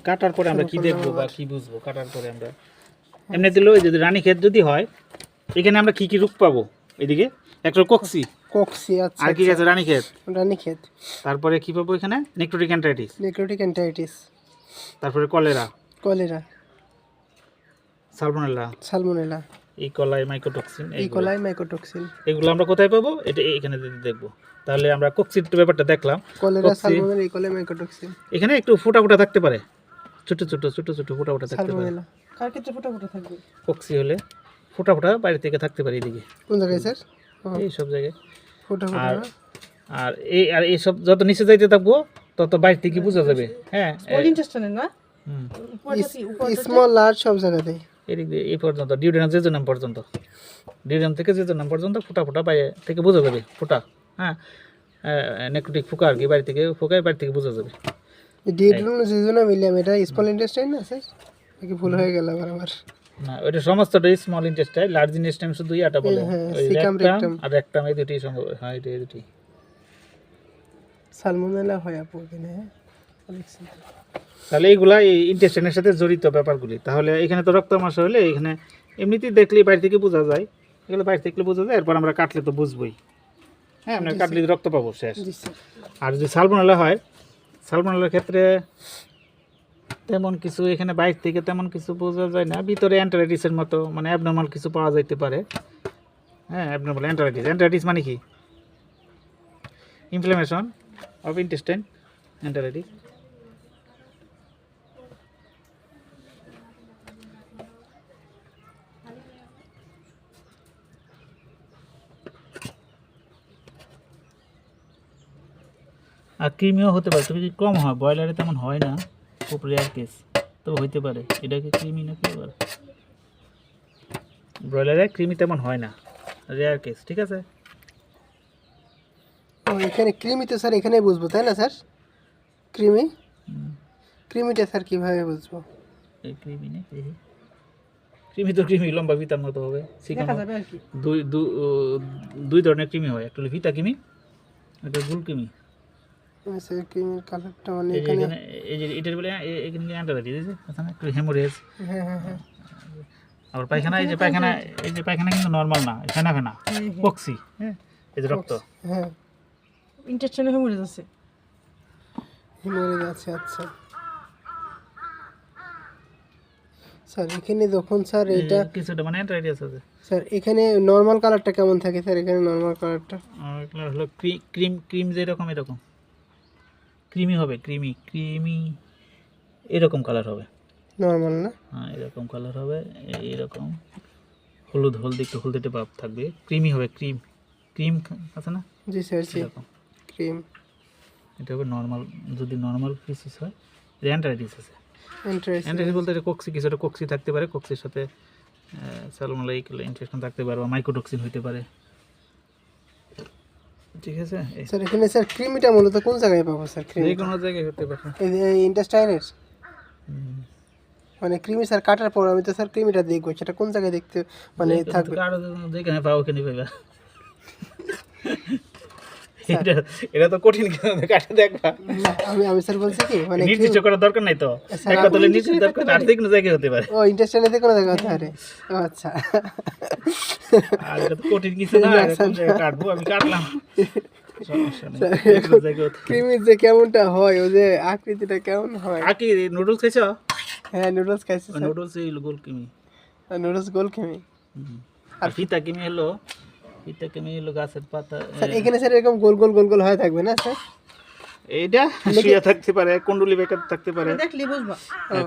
কাটার পরে আমরা কি দেখবো বা কি বুঝবো? কাটার পরে আমরা এমনি দিলেও যদি রানীক্ষেত যদি হয়, এখানে আমরা কি কি রোগ পাবো? এদিকে একটা কক্সি, কক্সি, আচ্ছা আর কি আছে? রানীক্ষেত। রানীক্ষেত, তারপরে কি পাবো এখানে? নেক্রোটিক এন্টারাইটিস, নেক্রোটিক এন্টারাইটিস, তারপরে cholera, cholera, salmonella, salmonella, E coli, mycotoxin, E coli, mycotoxin. এগুলো আমরা কোথায় পাবো? এটা এখানে যদি দেখবো, তাহলে আমরা কক্সির ব্যাপারটা দেখলাম। Cholera, salmonella, E coli, mycotoxin. এখানে একটু ফোটা ফোটা থাকতে পারে, ছোট ছোট ছোট ছোট ফোটা ফোটা থাকতে পারে। সালমোনেলা কার ক্ষেত্রে ফোটা ফোটা থাকবে? কক্সি হলে ফোটা ফোটা বাইরে থেকে থাকতে পারে এদিকে, কোন জায়গায় স্যার? এই সব জায়গায়। ফোটা ফোটা। আর এই সব যত নিচে যাইতে থাকবো তত বাইরে থেকে বোঝা যাবে। হ্যাঁ, স্মল ইন্টেস্টাইনে না, স্মল লার্জ সব জায়গাতে। এদিক দিয়ে এই পর্যন্ত ডিউডেনাম জেজোনাম পর্যন্ত, ডিউডেনাম থেকে জেজোনাম পর্যন্ত ফোটা ফোটা বাইরে থেকে বোঝা যাবে। ফোটা, হ্যাঁ, নেক্রোটিক ফোকা আর কি, বাইরে থেকে ফোকায় বাইরে থেকে বোঝা যাবে। ডিউডেনাম জেজোনাম মিলিয়াম, এটা স্মল ইন্টেস্টাইন না স্যার? নাকি ভুল হয়ে গেল আবার আমার? না, ওইটা সমস্তটাই স্মল ইন্টেস্টাইন, লার্জ ইন্টেস্টাইন শুধু ইয়াটা বলে, সিকাম, রেকটাম আর রেকটাম, এই দুটি সম্ভব। হ্যাঁ, এই দুটি। সালমোনেলা হয় আপু এখানে। তাহলে এইগুলা এই ইন্টেস্টাইনের সাথে জড়িত ব্যাপারগুলি। তাহলে এখানে তো রক্তমাংস হলে এখানে এমনিতেই দেখলেই বাইরে থেকে বোঝা যায়, এগুলো বাইরে থেকে বোঝা যায়। এরপর আমরা কাটলে তো বুঝবই, হ্যাঁ, আমরা কাটলে রক্ত পাবো শেষ। আর যদি সালমোনেলা হয়, সালমোনেলার ক্ষেত্রে তেমন কিছু এখানে বাইরে থেকে তেমন কিছু বোঝা যায় না, ভিতরে এন্টারাইটিসের মতো মানে অ্যাবনর্মাল কিছু পাওয়া যাইতে পারে। হ্যাঁ, অ্যাবনর্মাল এন্টারাইটিস। এন্টারাইটিস মানে কি? Inflammation of intestine, enteritis. আর ক্রিমিও হতে পারে, তবে কম হয়, ব্রয়লারে তেমন হয় না, খুব রেয়ার কেস, তবে হইতে পারে। এটাকে ক্রিমি নাকি আবার ব্রয়লারে ক্রিমি তেমন হয় না, রেয়ার কেস, ঠিক আছে। ও এখানে ক্রিমি তো স্যার এখানেই বুঝবো তাই না স্যার? ক্রিমি, ক্রিমিটা স্যার কিভাবে বুঝবো? এই ক্রিমি না, ক্রিমি তো ক্রিমি লম্বা ফিতার মতো হবে। দেখা যাবে আর কি। দুই ধরনের ক্রিমি হয়, একটা হলো ফিতা ক্রিমি, একটা গোল ক্রিমি। স্যার ক্রিমির কালারটা মানে এই যে এখানে, এখানে এই যে এটার বলে এখানে অ্যান্টারাইটিস আছে, আছে না, একটু হেমোরেজ। হ্যাঁ হ্যাঁ হ্যাঁ। আবার পায়খানা, এই যে পায়খানা, এই যে পায়খানা কিন্তু নর্মাল না, ফেনা ফেনা, পক্সি, হ্যাঁ, এই যে রক্ত, হ্যাঁ, ইন্টেস্টাইনে হেমোরেজ আছে। হিমোরেজ আছে, আচ্ছা স্যার। এখানে যখন স্যার এটা কিছুটা মানে অ্যান্টারাইটিস আছে। স্যার এখানে নর্মাল কালারটা কেমন থাকে স্যার? এখানে নর্মাল কালারটা আর এগুলো হলো ক্রিম, ক্রিম যেরকম এরকম ক্রিমি হবে, ক্রিমি ক্রিমি এরকম কালার হবে। নর্মাল না? হ্যাঁ, এরকম কালার হবে, এরকম হলুদ হলদি, একটু হলদেটে ভাব থাকবে, ক্রিমি হবে। ক্রিম, ক্রিম আছে না, জি স্যার, জি এরকম। ক্রিম। এটা হবে নর্মাল, যদি নর্মাল পিসিস হয়। অ্যান্টারাইটিস আছে। ইন্টারেস্টিং। অ্যান্টারাইটিস বলতে এটা কক্সি, কিছুটা কক্সি থাকতে পারে, কক্সির সাথে সালমোনেলা ইনফেকশন থাকতে পারে, বা মাইকোটক্সিন হতে পারে, ঠিক আছে। স্যার এখানে স্যার ক্রিমিটা মূলত কোন জায়গায় পাবো স্যার? যে ক্রিমি কোনো জায়গায় হতে পারে। এই ইন্টেস্টাইনের মানে ক্রিমি স্যার কাটার পর আমি তো স্যার ক্রিমিটা দেখবো, সেটা কোন জায়গায় দেখতে মানে থাকবে? আরো যেখানে পাও ওখানে পাইবা। এটা তো কঠিন, কাটে দেখবা। না, আমি স্যার বলছি কি মানে নির্দিষ্ট করার দরকার নাই তো, একটা তলে নির্দিষ্ট দরকার, আর যে কোনো জায়গায় হতে পারে। ও ইন্টেস্টাইনে দেখো না দেখা হতে পারে। ও আচ্ছা, আর এটা তো কঠিন কিছু না, এরকম জায়গায় কাটবো, আমি কাটলাম, সমস্যা নেই। যে কোনো জায়গায় হতে পারে। ক্রিমির যে কেমনটা হয়, ও যে আকৃতিটা কেমন হয়? কি নুডলস খাইছো? হ্যাঁ নুডলস খাইছি স্যার। নুডলস এই গোল কিমি, নুডলস গোল ক্রিমি। আর ফিতা কিমি হলো, ফিতা কিমি হলো গাছের পাতা। স্যার এখানে স্যার এরকম গোল গোল গোল গোল হয়ে থাকবে না স্যার? এইটা শুয়া থাকতে পারে, কুন্ডলি বেকার থাকতে পারে। দেখলি বুঝবা।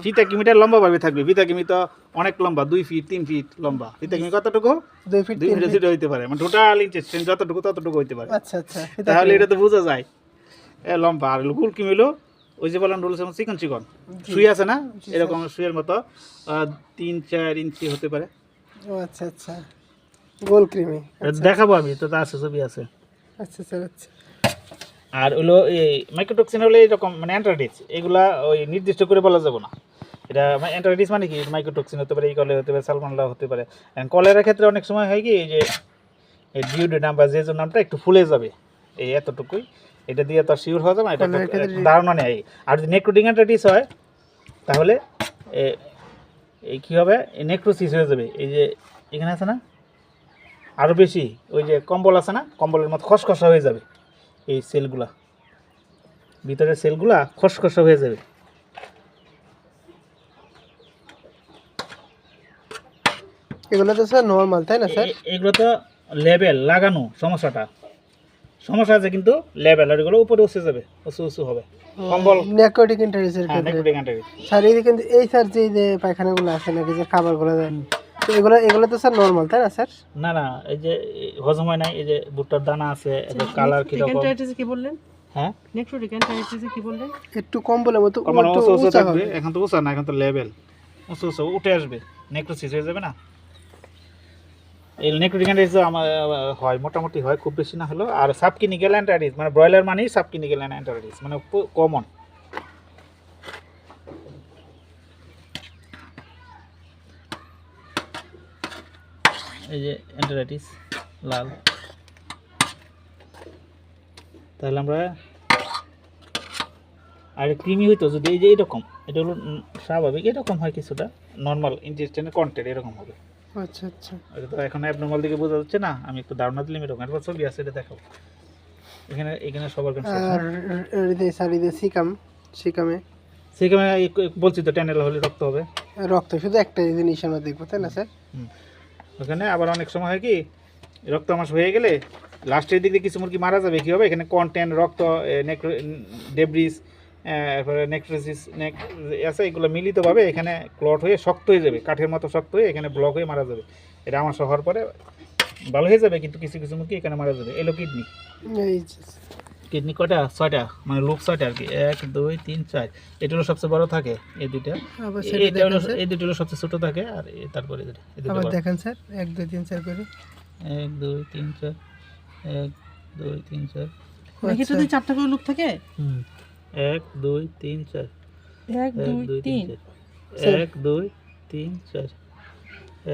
ফিতা কিমিটা লম্বা ভাবে থাকবে, ফিতা কিমি তো অনেক লম্বা, 2 ফিট 3 ফিট লম্বা। ফিতা কিমি কতটুকু? 2 ফিট 2 ফিট হইতে পারে, মানে টোটাল ইন্টেস্টাইন যতটুকু ততটুকু হইতে পারে। আচ্ছা আচ্ছা। তাহলে এটা তো বোঝা যায় লম্বা। আর গোল কিমি হলো ওই যে বললাম রুলস, যেমন চিকন চিকন শুই আছে না, এরকম শুয়ের মতো 3-4 ইঞ্চি হতে পারে। ও আচ্ছা আচ্ছা, গোল ক্রিমি। দেখাবো আমি তো, আছে ছবি আছে। আচ্ছা স্যার, আচ্ছা। আর হলো এই মাইকোটক্সিন হলে এরকম মানে অ্যান্টারাইটিস, এগুলা ওই নির্দিষ্ট করে বলা যাবে না। এটা অ্যান্টারাইটিস মানে কি, মাইকোটক্সিন হতে পারে, ইকলে হতে পারে, সালমোনেলা হতে পারে। কলেরার ক্ষেত্রে অনেক সময় হয় কি, এই যে এই ডিউডেনাম বা জেজোর নামটা একটু ফুলে যাবে, এই এতটুকুই, এটা দিয়ে তো শিওর হওয়া যাবে না, এটা ধারণা নেই। আর যদি নেক্রোটিক এন্টারাইটিস হয়, তাহলে এই কী হবে, নেক্রোসিস হয়ে যাবে। এই যে এখানে আছে না, আরও বেশি ওই যে কম্বল আছে না, কম্বলের মতো খসখসা হয়ে যাবে। এই সেলগুলা, ভিতরের সেলগুলা খসখসা হয়ে যাবে। এগুলো তো স্যার নর্মাল, তাই না স্যার? এগুলো তো লেবেল লাগানো, সমস্যা আছে কিন্তু লেবেল, আর এগুলো উপরে উঠে যাবে, উঁচু হবে কম্বল। নেকোটিক ইন্টারেস্টের হ্যাঁ, ক্ষেত্রে নেক্রোটিক এন্টারিস। স্যার এই যে কিন্তু এই স্যার যে পায়খানাগুলো আছে নাকি যে খাবারগুলো দেন, তো এগুলো তো স্যার নর্মাল, তাই না স্যার? না না, এই যে হজম হয় নাই, এই যে ভুট্টার দানা আছে, এদের কালার কিরকম। এন্টারাইটিসে কি বললেন? হ্যাঁ, নেক্রোটিক এন্টারাইটিসে কি বললেন? একটু কম্বলের মতো কম্বল একটু উঁচু উঁচা থাকবে, হবে। এখন তো উঁচা না, এখন তো লেবেল উঁচু উঠে আসবে, নেক্রোসিস হয়ে যাবে না। এই নেক্রোটিক এন্টারিস আমার হয়, মোটামুটি হয়, খুব বেশি না হলো। আর সাবক্লিনিক্যাল এন্টারিস মানে ব্রয়লার মানেই সাবক্লিনিক্যাল এন্টারিস, মানে কমন। এই যে এন্টারাইটিস লাল। তাহলে আমরা আর ক্রিমি হইতো যদি এই যে এরকম, এটা হলো স্বাভাবিক, এরকম হয় কিছুটা নর্মাল ইন্টেস্টাইনের কন্টেন্ট এরকম হবে। আচ্ছা আচ্ছা। এটা তো এখন অ্যাবনর্মাল দিকে বোঝা যাচ্ছে না, আমি একটু ধারণা দিলাম এরকম। এরপর ছবি আছে, এটা দেখাও। এখানে সবার কাছে আর স্যার এই যে সিকামে সেখানে বলছি তো ট্যানেল হলে রক্ত হবে। রক্ত শুধু একটা জিনিস আমরা দেখবো, তাই না স্যার? ওখানে আবার অনেক সময় হয় কি, রক্ত আমাশ হয়ে গেলে লাস্টের দিকে কিছু মুরগি মারা যাবে, কী হবে, এখানে কন্টেন্ট রক্ত ডেব্রিস, এরপরে নেক্রোসিস আছে, এগুলো মিলিতভাবে এখানে ক্লট হয়ে শক্ত হয়ে যাবে, কাঠের মতো শক্ত হয়ে এখানে ব্লক হয়ে মারা যাবে। এটা আমাশ হওয়ার পরে ভালো হয়ে যাবে, কিন্তু কিছু কিছু মুরগি এখানে মারা যাবে। এলো কিডনি, এই যে কিডনি কয়টা, 6টা, মানে লোক 6টা আর কি, 1 2 3 4। এটা হলো সবচেয়ে বড় থাকে, এই দুইটা। আবার সেটা এটা হলো, দেখেন স্যার, এই দুটো হলো সবচেয়ে ছোট থাকে, আর তারপরে এই দুটো আবার বড়। দেখেন স্যার 1 2 3 4 করে। 1 2 3 4, 1 2 3 4। নাকি আচ্ছা। যদি 4টা করে লোক থাকে? 1 2 3 4, 1 2 3 1 2 3 4,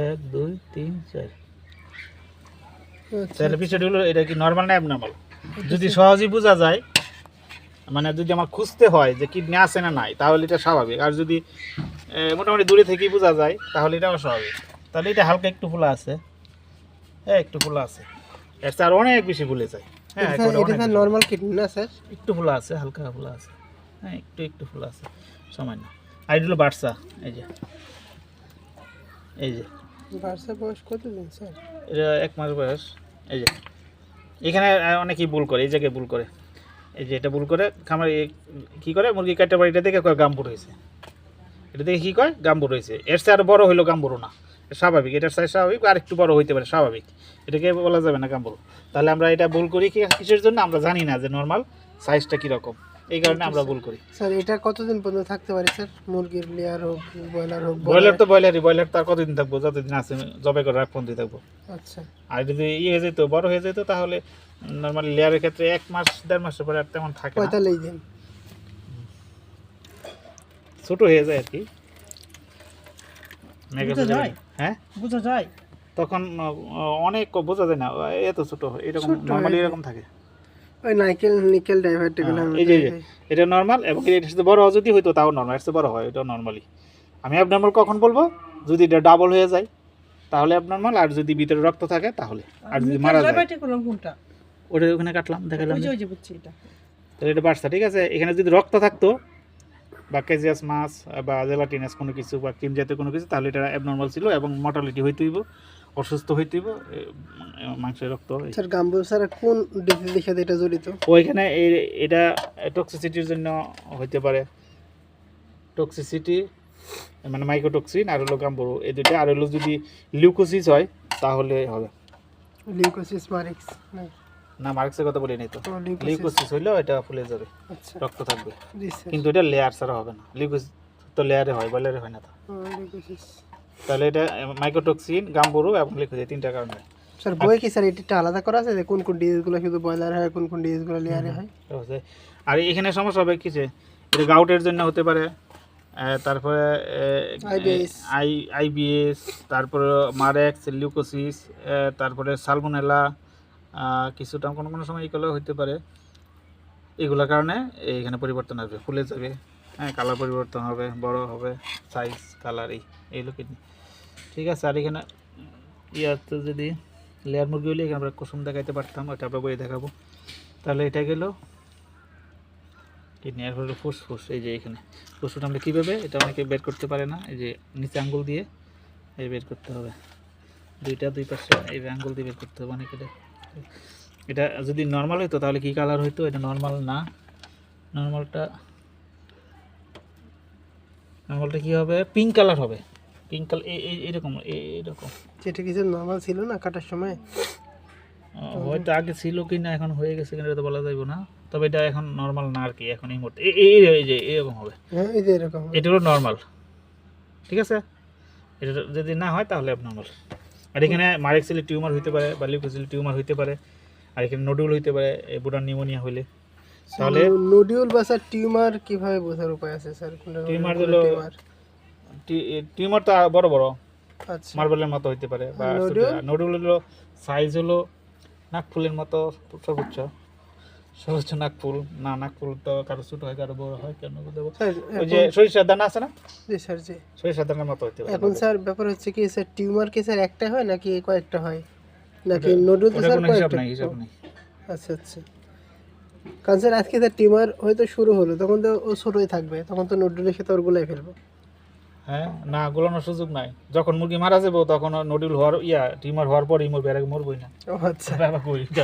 1 2 3 4। আচ্ছা তাহলে বিষয়টা হলো, এটা কি নর্মাল না অ্যাবনর্মাল? যদি সহজেই বোঝা যায়, মানে যদি আমার খুঁজতে হয় যে কিডনি আছে না নাই, তাহলে এটা স্বাভাবিক। আর যদি মোটামুটি দূরে থেকেই বোঝা যায়, তাহলে এটা অস্বাভাবিক। তাহলে এটা হালকা একটু ফোলা আছে, হ্যাঁ একটু ফোলা আছে, এর চেয়ে আর অনেক বেশি ফুলে যায়। হ্যাঁ, এটা একেবারে এটা অনেক স্যার বেশি। নর্মাল কিডনি না স্যার? একটু ফোলা আছে, হালকা ফোলা আছে, হ্যাঁ একটু ফোলা আছে, সামান্য। আর এটা হলো বাচ্চা, এই যে বাচ্চা বয়স কতদিন স্যার? এটা 1 মাস বয়স। এই যে এখানে অনেকেই ভুল করে, এই জায়গায় ভুল করে, এই যে এটা ভুল করে খামার কী করে, মুরগি কাটা বাড়িটা দেখে কয় গাম্বুর হয়েছে, এটা দেখে কী কয় গাম্বুর হয়েছে। এর চেয়ে আরও বড় হইলো গাম্বুরও না, স্বাভাবিক, এটার সাইজ স্বাভাবিক, আর একটু বড় হইতে পারে স্বাভাবিক, এটাকে বলা যাবে না গাম্বুর। তাহলে আমরা এটা ভুল করি কিসের জন্য, আমরা জানি না যে নর্মাল সাইজটা কীরকম, এই কারণে আমরা ভুল করি। স্যার এটা কতদিন পর্যন্ত থাকতে পারে স্যার? মুরগির লেয়ার হোক, ব্রয়লার হোক? ব্রয়লার তো ব্রয়লার তার কতদিন থাকবো, যতদিন আছে জবে করে রাখ পর্যন্ত থাকবো। আচ্ছা। আর যদি হয়ে যেত, বড় হয়ে যেত, তাহলে নর্মালি লেয়ারের ক্ষেত্রে 1 মাস 1.5 মাসের পরে আর তেমন থাকে না, 45 দিন। ছোট হয়ে যায় আর কি। বোঝা যায়? হ্যাঁ, বোঝা যায়? তখন অনেক বোঝা যায় না, এত ছোট হয়, এরকম ছোট নর্মালি হয়ে এরকম থাকে। ওই নিকেল ডাইভার্ট এগুলো আমরা এই যে দেখি। এটা নর্মাল, এবং এর সাথে বড় যদি হইতো তাও নর্মাল, এর সাথে বড় হয়, এটা নর্মালি। আমি অ্যাবনর্মাল কখন বলবো, যদি এটা ডাবল হয়ে যায় তাহলে অ্যাবনর্মাল, আর যদি ভিতরে রক্ত থাকে তাহলে, আর যদি মারা যায়। লাইবাইটে করলাম কোনটা? ওটা ওখানে কাটলাম, দেখালাম। ওই যে বুঝছি এটা। তাহলে এটা বাড়ছে, ঠিক আছে। এখানে যদি রক্ত থাকতো বা ক্যাজিয়াস মাছ বা জেলাটিনাস কোনো কিছু বা ক্রিম জাতীয় কোনো কিছু, তাহলে এটা অ্যাবনর্মাল ছিল এবং মর্টালিটি হইতেইব, অসুস্থ হইতেইব, মাংসের রক্ত। স্যার গাম্বুর স্যার কোন ডিজিজের সাথে এটা জড়িত? ওইখানে এটা টক্সিসিটির জন্য হইতে পারে, টক্সিসিটি মানে মাইকোটক্সিন, আর হলো গাম্বুরু, এই দুইটা। আর হলো যদি লিউকোসিস হয় তাহলে হবে। লিউকোসিস মারিক্স না, মার্কসের কথা বলি নাই তো। লিউকোসিস। লিউকোসিস হইলেও এটা ফুলে যাবে, আচ্ছা। রক্ত থাকবে, জি স্যার। কিন্তু এটা লেয়ার ছাড়া হবে না। লিউকোসিস তো লেয়ারে হয়, বয়লারে হয় না তো। লিউকোসিস। তাহলে এটা মাইকোটক্সিন, গাম্বুরু এবং লিউকোসিস, 3টা কারণে। স্যার বই কি স্যার এটা আলাদা করা আছে যে কোন কোন ডিজিজগুলো শুধু ব্রয়লার হয়, কোন কোন ডিজিজগুলো লেয়ারে হয়? আর এখানে সমস্যা হবে কি, যে এটা গাউটের জন্য হতে পারে, তারপরে আইবিএস, তারপরে মারেক্স, লিউকোসিস, তারপরে সালমোনেলা, কিছুটা কোনো কোনো সময় এগুলো হতে পারে। এগুলোর কারণে এখানে পরিবর্তন আসবে, ফুলে যাবে, হ্যাঁ, কালার পরিবর্তন হবে, বড় হবে, সাইজ কালার এইগুলো কিডনি। ঠিক আছে। আর এখানে ইয়াতে যদি লেয়ার মুরগি হলে এখানে আমরা কুসুম দেখাইতে পারতাম, ওটা আমরা বইয়ে দেখাবো। তাহলে এটা গেল কিডনি। আর হলো ফুসফুস, এই যে এখানে ফুসফুস আমরা কীভাবে, এটা অনেকে বের করতে পারে না, এই যে নিচে আঙ্গুল দিয়ে এই বের করতে হবে, দুই পাশে এই আঙ্গুল দিয়ে বের করতে হবে অনেকে। এটা যদি নর্মাল হইতো তাহলে কি কালার হইতো, এটা নর্মাল না। নর্মালটা কি হবে, পিঙ্ক কালার হবে, পিঙ্ক কালার এইরকম এইরকম। যেটা কিছু নর্মাল ছিল না কাটার সময়, হয়তো আগে ছিল কি না এখন হয়ে গেছে কিনা এটা তো বলা যাইব না, তবে এটা এখন নর্মাল না আর কি, এখন এই মুহূর্তে এই যে এরকম হবে। হ্যাঁ এই যে এরকম। এটা হলো নর্মাল, ঠিক আছে। এটা যদি না হয় তাহলে নর্মাল। আর এখানে মারেক্সিলি টিউমার হইতে পারে বা লিউকোসিল টিউমার হইতে পারে, আর এখানে নোডুল হইতে পারে, এই বুড়ার নিউমোনিয়া হইলে। তাহলে নোডিউল বা স্যার টিউমার কিভাবে বোঝার উপায় আছে স্যার? টিউমার হলো টিউমার তো বড় বড় আচ্ছা, মার্বেলের মতো হইতে পারে, বা নোডুল হলো সাইজ হলো নাকফুলের মতো, সর্বোচ্চ নাকফুল না, নাকফুল তো কারো ছোট হয় কারো বড় হয়, কেন দেবো, স্যার ওই যে সরিষার দানা আছে না, জি স্যার জি। সরিষার দানার মতো হইতে পারে। এখন স্যার ব্যাপার হচ্ছে কি স্যার, টিউমার কি স্যার একটা হয় নাকি কয়েকটা হয়, নাকি নোডুল তো ওটা স্যার কোনো হিসাব কয়েকটা? নাই, হিসাব নাই। আচ্ছা আচ্ছা। কারণ স্যার আজকে স্যার টিউমার হয়তো শুরু হলো, তখন তো ও ছোটই থাকবে, তখন তো নোডুলের সাথে ওর গুলাই ফেলবো। হ্যাঁ, না গোলানোর সুযোগ নাই। যখন মুরগি মারা যাবো তখন নোডুল হওয়ার টিউমার হওয়ার পরই মরবে, এর আগে মরবই না। ও আচ্ছা, বাবা কই যা।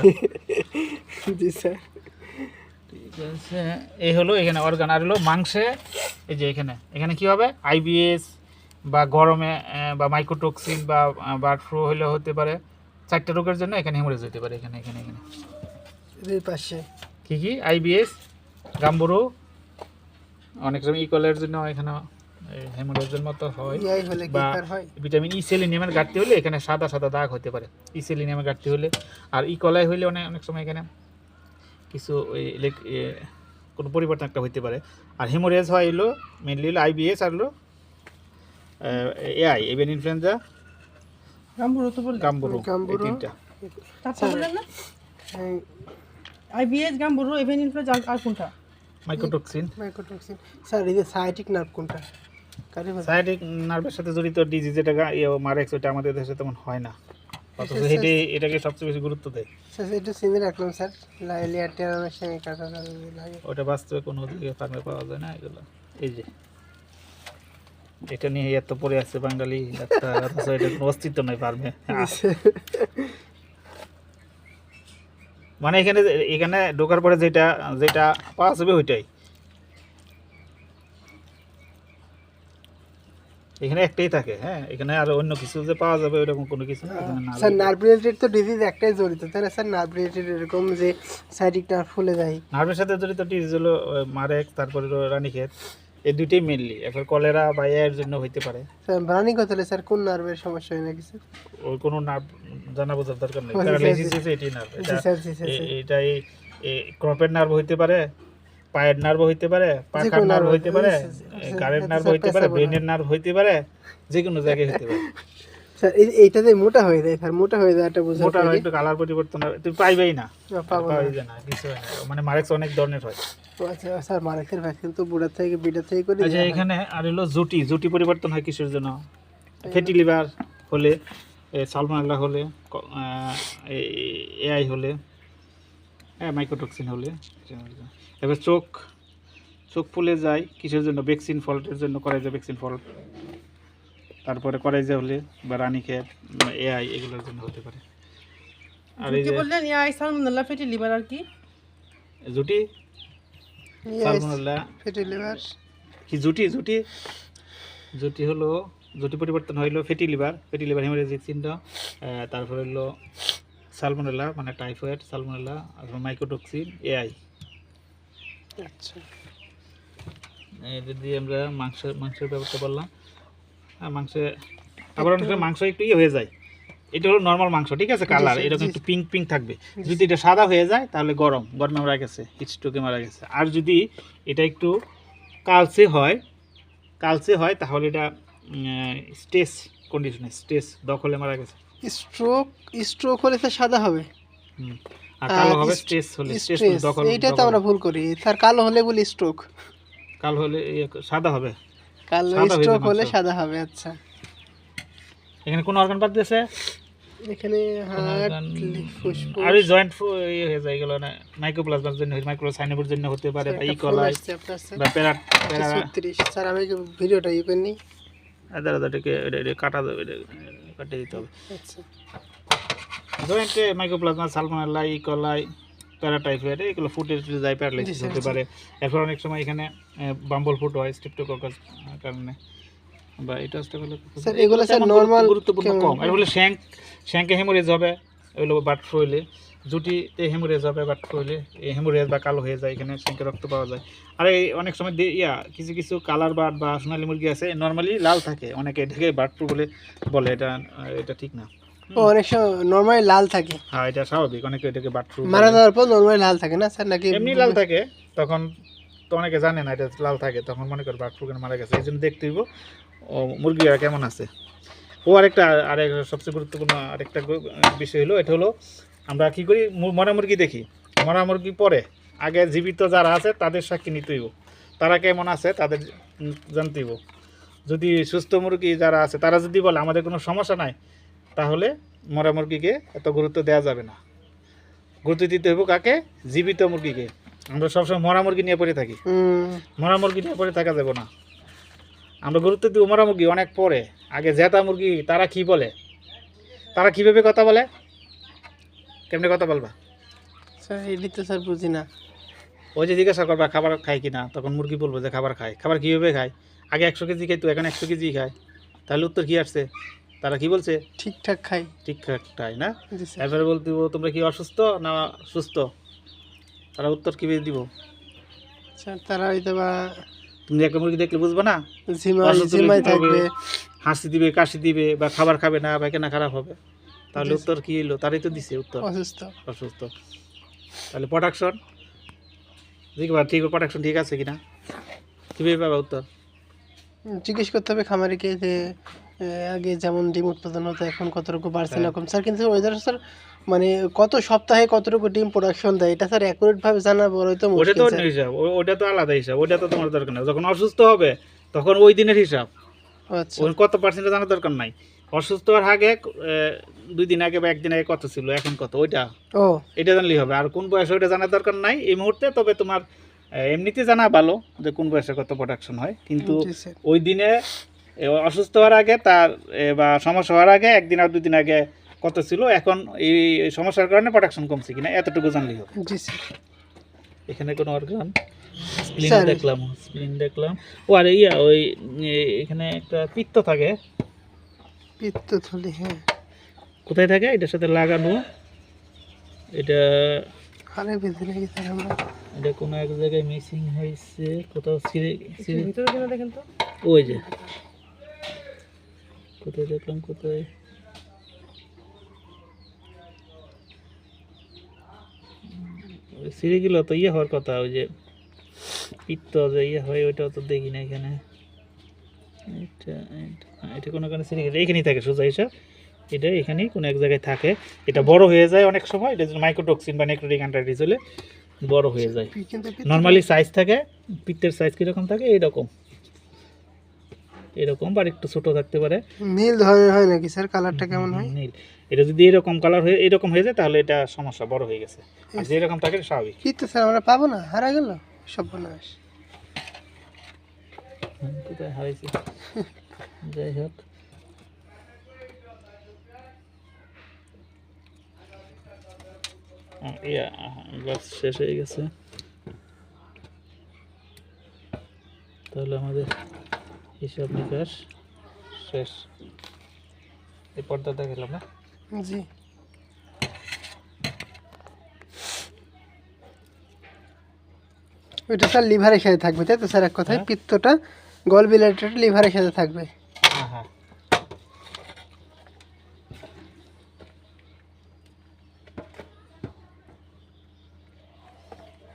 জি স্যার। ঠিক আছে, এই হলো এখানে অর্গান। আর হলো মাংসে, এই যে এখানে কি হবে, আইবিএস বা গরমে বা মাইকোটক্সিন বা বার্ড ফ্লু হলে হতে পারে। 4টা রোগের জন্য এখানে হেমোরেজ হতে পারে। এখানে এর পাশে কি আইবিএস, গাম্বুরু, অনেক সময় ইকলের জন্য এখানে হেমোরেজের মতো হয়, ইয়াই হলে কি বা স্যার হয়? ভিটামিন ই সেলিনিয়ামের ঘাটতি হলে এখানে সাদা সাদা দাগ হতে পারে, ই সেলিনিয়ামের ঘাটতি হলে। আর ইকলাই হলে অনেক সময় এখানে কিছু কোনো পরিবর্তন একটা হইতে পারে। আর হেমোরেজ হয় হলো মেনলি হলো আইবিএস আর হলো এভিয়ান ইনফ্লুয়েঞ্জা, গাম্বুরো তো বললেন, গাম্বুরু, এই গাম্বুরু। তিনটা। তারপর বললেন না এই আইবিএস, গাম্বুরো, এভিয়ান ইনফ্লুয়েঞ্জা, আর কোনটা? মাইকোটক্সিন। মাইকোটক্সিন। স্যার এই যে সায়াটিক নার্ভ কোনটা? সায়াটিক নার্ভের সাথে জড়িত ডিজিজ, যেটা মারেক্স, ওটা আমাদের দেশে তেমন হয় না, অথচ এটাকে সবচেয়ে বেশি গুরুত্ব দেয়। স্যার এটা চিনে রাখলাম স্যার, লাইলিয়ারটা অনেক সময় কাটা লাগে। ওটা বাস্তবে কোনো জায়গায় ফার্মে পাওয়া যায় না এগুলো। এই যে এটা নিয়ে এত পড়ে আছে বাঙালি ডাক্তার, অথচ এটা কোনো অস্তিত্ব নয় ফার্মে। মানে এখানে ঢোকার পরে যেটা পাওয়া যাবে ওইটাই এখানে একটাই থাকে। হ্যাঁ, এখানে আর অন্য কিছু যে পাওয়া যাবে ওইরকম কোনো কিছু এখানে না। স্যার নার্ভ রিলেটেড তো ডিজিজ একটাই জড়িত, তাই না স্যার? নার্ভ রিলেটেড এরকম যে সায়াটিক নার্ভ ফুলে যায়। নার্ভের সাথে জড়িত ডিজিজ হলো মারেক্স, তারপরে হলো রানীক্ষেত, এই দুইটাই মেনলি। এরপর কলেরা বা এর জন্য হইতে পারে। স্যার রানিং কথা হলে স্যার কোন নার্ভের সমস্যা হয় নাকি স্যার? ওই কোনো নার্ভ জানা বোঝার দরকার নেই, জি, প্যারালাইসিস হয়েছে এটাই নার্ভ। জি স্যার, জি স্যার, জি। এটা ক্রপের নার্ভ হইতে পারে, পায়ের নার্ভ হইতে পারে, পাখার নার্ভ হইতে পারে, গাড়ের নার্ভ হইতে পারে, ব্রেনের নার্ভ হইতে পারে, যে কোনো জায়গায় হইতে পারে। স্যার এইটাতে মোটা হয়ে যায় স্যার, মোটা হয়ে যায় এটা বোঝা মোটা হয়, একটু কালার পরিবর্তন হয়, তুই পাইবেই না, পাবো না। পাওয়াই যায় না, কিছু হয় না। মানে মারেক্স অনেক ধরনের হয়। আচ্ছা স্যার, মারেক্সের ভ্যাকসিন তো বুড়া থেকে বিটা থেকে করে আচ্ছা, এখানে আর হলো জুটি পরিবর্তন হয় কিসের জন্য? ফ্যাটি লিভার হলে, সালমোনেলা হলে, এআই হলে, হ্যাঁ মাইকোটক্সিন হলে। এবার চোখ ফুলে যায় কিসের জন্য? ভ্যাকসিন ফল্টের জন্য, করাই যায় ভ্যাকসিন ফল্ট। তারপরে করাই যায় হলে বা রানীক্ষেত, এআই, এগুলোর জন্য হতে পারে। আর এই কি যে বললেন, ইয়াই সালমোনেলা, ফ্যাটি লিভার, আর কি জুটি, সালমোনেলা, ফ্যাটি লিভার। কি জুটি হলো, জুটি পরিবর্তন হইলো ফ্যাটি লিভার হেমোরেজিক সিনড্রোম। তারপরে হলো সালমোনেলা মানে টাইফয়েড, সালমোনেলা, আর মাইকোটক্সিন, এআই। আচ্ছা যদি আমরা মাংসের ব্যাপারটা বললাম, মাংসে আবার অনেক সময় মাংস একটু হয়ে যায়। এটা হলো নর্মাল মাংস, ঠিক আছে, কালার এরকম একটু পিঙ্ক থাকবে। যদি এটা সাদা হয়ে যায় তাহলে গরমে মারা গেছে, হিটস্ট্রোকে মারা গেছে। আর যদি এটা একটু কালচে হয় তাহলে এটা স্ট্রেস কন্ডিশনে, স্ট্রেস দখলে মারা গেছে। স্ট্রোক হলে তো সাদা হবে, আর কালো হবে স্ট্রেস হলে, স্ট্রেস দখল। এইটা তো আমরা ভুল করি স্যার, কালো হলে বলি স্ট্রোক। কালো হলে সাদা হবে। কালো সাদা হয়ে স্ট্রোক যায় হলে মাংস। সাদা হবে। আচ্ছা, এখানে কোন অর্গান বাদ দিয়েছে? এখানে হার্ট, ফুসফুস। আর ওই জয়েন্ট হয়ে যায় এগুলো না, মাইক্রোপ্লাজমার জন্য, মাইক্রোসাইনোভির জন্য হতে পারে, বা একটা ফোন ইকোলাই আসছে আপনার স্যার। বা প্যারা প্যারা 36 স্যার, আমি কি ভিডিওটা ইয়ে করিনি? এটাকে এটা কাটা দেবে, এটা কাটে দিতে হবে। আচ্ছা, জয়েন্টে মাইক্রোপ্লাজমা, সালমোনেলা, ইকোলাই, প্যারাটাইফয়েড এগুলো ফুটে যায়, প্যারালাইসিস জি, স্যার, হতে পারে। এরপর অনেক সময় এখানে বাম্বল ফুট হয় স্ট্রেপ্টোককাস কারণে, বা এটা স্যার এগুলো স্যার নরমাল গুরুত্বপূর্ণ কম। আর বলে শ্যাঙ্কে হেমোরেজ হবে, এগুলো বাট ফ্লোইলে, জুটিতে হেমোরেজ হবে, বাট ফ্লোইলে এই হেমোরেজ বা কালো হয়ে যায়, এখানে শ্যাঙ্কে রক্ত পাওয়া যায়। আর এই অনেক সময় কিছু কিছু কালার বাট বা সোনালী মুরগি আছে নর্মালি লাল থাকে, অনেকে এটাকে বার্ড ফ্লু বলে, এটা ঠিক না। ও অনেক সময় নরমালি লাল থাকে, হ্যাঁ এটা স্বাভাবিক, অনেকে এটাকে বার্ড ফ্লু মারা যাওয়ার পর নরমালি লাল থাকে না স্যার, নাকি এমনি লাল থাকে, তখন তো অনেকে জানে না এটা লাল থাকে, তখন মনে করে বার্ড ফ্লু মারা গেছে। এই জন্য দেখতে হইব ও মুরগিরা কেমন আছে। ও আরেকটা সবচেয়ে গুরুত্বপূর্ণ আরেকটা বিষয় হলো, এটা হলো আমরা কি করি, মরা মুরগি দেখি, মরা মুরগি পরে আগে জীবিত যারা আছে তাদের সাক্ষী নিতে হইব, তারা কেমন আছে তাদের জানতে হইব। যদি সুস্থ মুরগি যারা আছে তারা যদি বলে আমাদের কোনো সমস্যা নাই, তাহলে মরা মুরগিকে এত গুরুত্ব দেওয়া যাবে না। গুরুত্ব দিতে হইব কাকে? জীবিত মুরগিকে। আমরা সবসময় মরা মুরগি নিয়ে পড়ে থাকি, মরা মুরগি নিয়ে পড়ে থাকা যাবে না। আমরা গুরুত্ব দিব মরা মুরগি অনেক পরে। আগে জেতা মুরগি তারা কি বলে, তারা কিভাবে কথা বলে, কেমনে কথা বলবা? স্যার এটি তো স্যার বুঝি না। ওই যে জিজ্ঞাসা করবা খাবার খায় কিনা, তখন মুরগি বলবো যে খাবার খায়। খাবার কীভাবে খায়? আগে 100 কেজি খাইতো, এখন 100 কেজি খায়। তাহলে উত্তর কি আসছে? তারা কি বলছে? ঠিকঠাক খাই। ঠিকঠাকটাই না। জি স্যার। এরপরে বলতে দিব তোমরা কি অসুস্থ না সুস্থ, তারা উত্তর কিভাবে দিব? স্যার তারা হয়তো বা তুমি একটা মুরগি দেখলে বুঝবে না, ঝিমাই থাকবে, হাসি দিবে, কাশি দিবে, বা খাবার খাবে না, পায়খানা খারাপ হবে। তাহলে উত্তর কি এলো? তারই তো দিছে উত্তর অসুস্থ। তাহলে প্রোডাকশন দেখবা ঠিক, প্রোডাকশন ঠিক আছে কিনা কিভাবে পাবা উত্তর? জিজ্ঞেস করতে হবে খামারিকে যে আগে যেমন ডিম উৎপাদন হতো এখন কতটুকু বাড়ছে না কম। স্যার কিন্তু ওয়েদার স্যার মানে কত সপ্তাহে কতটুকু ডিম প্রোডাকশন দেয়, এটা স্যার অ্যাকুরেট ভাবে জানা বড়ই তো ওটা মুশকিল তো স্যার। অন্য হিসাব, ওটা তো আলাদা হিসাব, ওটা তো তোমার দরকার নেই। যখন অসুস্থ হবে তখন ওই দিনের হিসাব, আচ্ছা, ওই কত পার্সেন্ট জানার দরকার নাই। অসুস্থ হওয়ার আগে 2 দিন আগে বা 1 দিন আগে কত ছিল, এখন কত, ওইটা ও এটা জানলেই হবে। আর কোন বয়সে ওইটা জানার দরকার নাই এই মুহূর্তে। তবে তোমার এমনিতে জানা ভালো যে কোন বয়সে কত প্রোডাকশন হয়, কিন্তু জি স্যার। ওই দিনে অসুস্থ হওয়ার আগে তার বা সমস্যা হওয়ার আগে 1 দিন আর 2 দিন আগে কত ছিল, এখন এই সমস্যার কারণে প্রোডাকশন কমছে কিনা এতটুকু জানলেই হবে। জি স্যার। এখানে কোনো অর্গান স্যার, স্প্লিন দেখলাম। ও আর ওই এখানে একটা পিত্ত থাকে, পিত্তথলি, হ্যাঁ। কোথায় থাকে? এটার সাথে লাগানো, এটা আরে বেঁধে নাকি স্যার আমরা এটা কোনো এক জায়গায় মিসিং হয়েছে, কোথাও ছিঁড়ে ভিতরে কেন দেখেন তো। ওই যে কোথায় দেখলাম, কোথায় ছিঁড়ে গেল তো হওয়ার কথা, ওই যে পিত্ত যে হয় ওইটাও তো দেখি না এখানে। এটা কোনো কারণে ছিঁড়ে গেলে এখানেই থাকে সোজা হিসাব, এটা এখানেই কোনো এক জায়গায় থাকে। এটা বড় হয়ে যায় অনেক সময়, এটা মাইক্রোটক্সিন বা নেক্রোটিক অ্যান্টাইটিস হলে বড় হয়ে যায়। কিন্তু নর্মালি সাইজ থাকে, পিত্তের সাইজ কীরকম থাকে এরকম বা একটু ছোট থাকতে পারে। নীল ধরনের হয় নাকি স্যার? কালারটা কেমন হয়? নীল। এটা যদি এরকম কালার হয়ে এরকম হয়ে যায় তাহলে এটা সমস্যা, বড় হয়ে গেছে। আর যে এরকম থাকে স্বাভাবিক। কি তো স্যার আমরা পাবো না, হারা গেল সর্বনাশ। কোথায় হারাইছি? যাই হোক, বাস শেষ হয়ে গেছে। তাহলে আমাদের হিসাব নিকাশ শেষ। এই পর্দা দেখালাম না? জি। ওইটা স্যার লিভারের সাথে থাকবে তাই তো স্যার? এক কথায় পিত্তটা গল ব্লাডারটা লিভারের সাথে থাকবে। হ্যাঁ,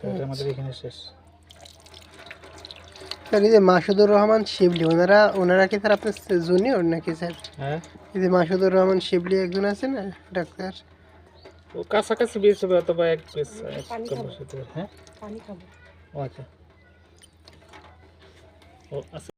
তাহলে আমাদের এখানে শেষ। স্যার এই যে মাসুদুর রহমান শিবলি, ওনারা কি স্যার আপনার জুনিয়র নাকি স্যার? হ্যাঁ, এই যে মাসুদুর রহমান শিবলি একজন আছে না ডাক্তার, ও কাছাকাছি বেশ হবে অথবা এক সাথে। হ্যাঁ, পানি খাবো। ও আচ্ছা। ও আচ্ছা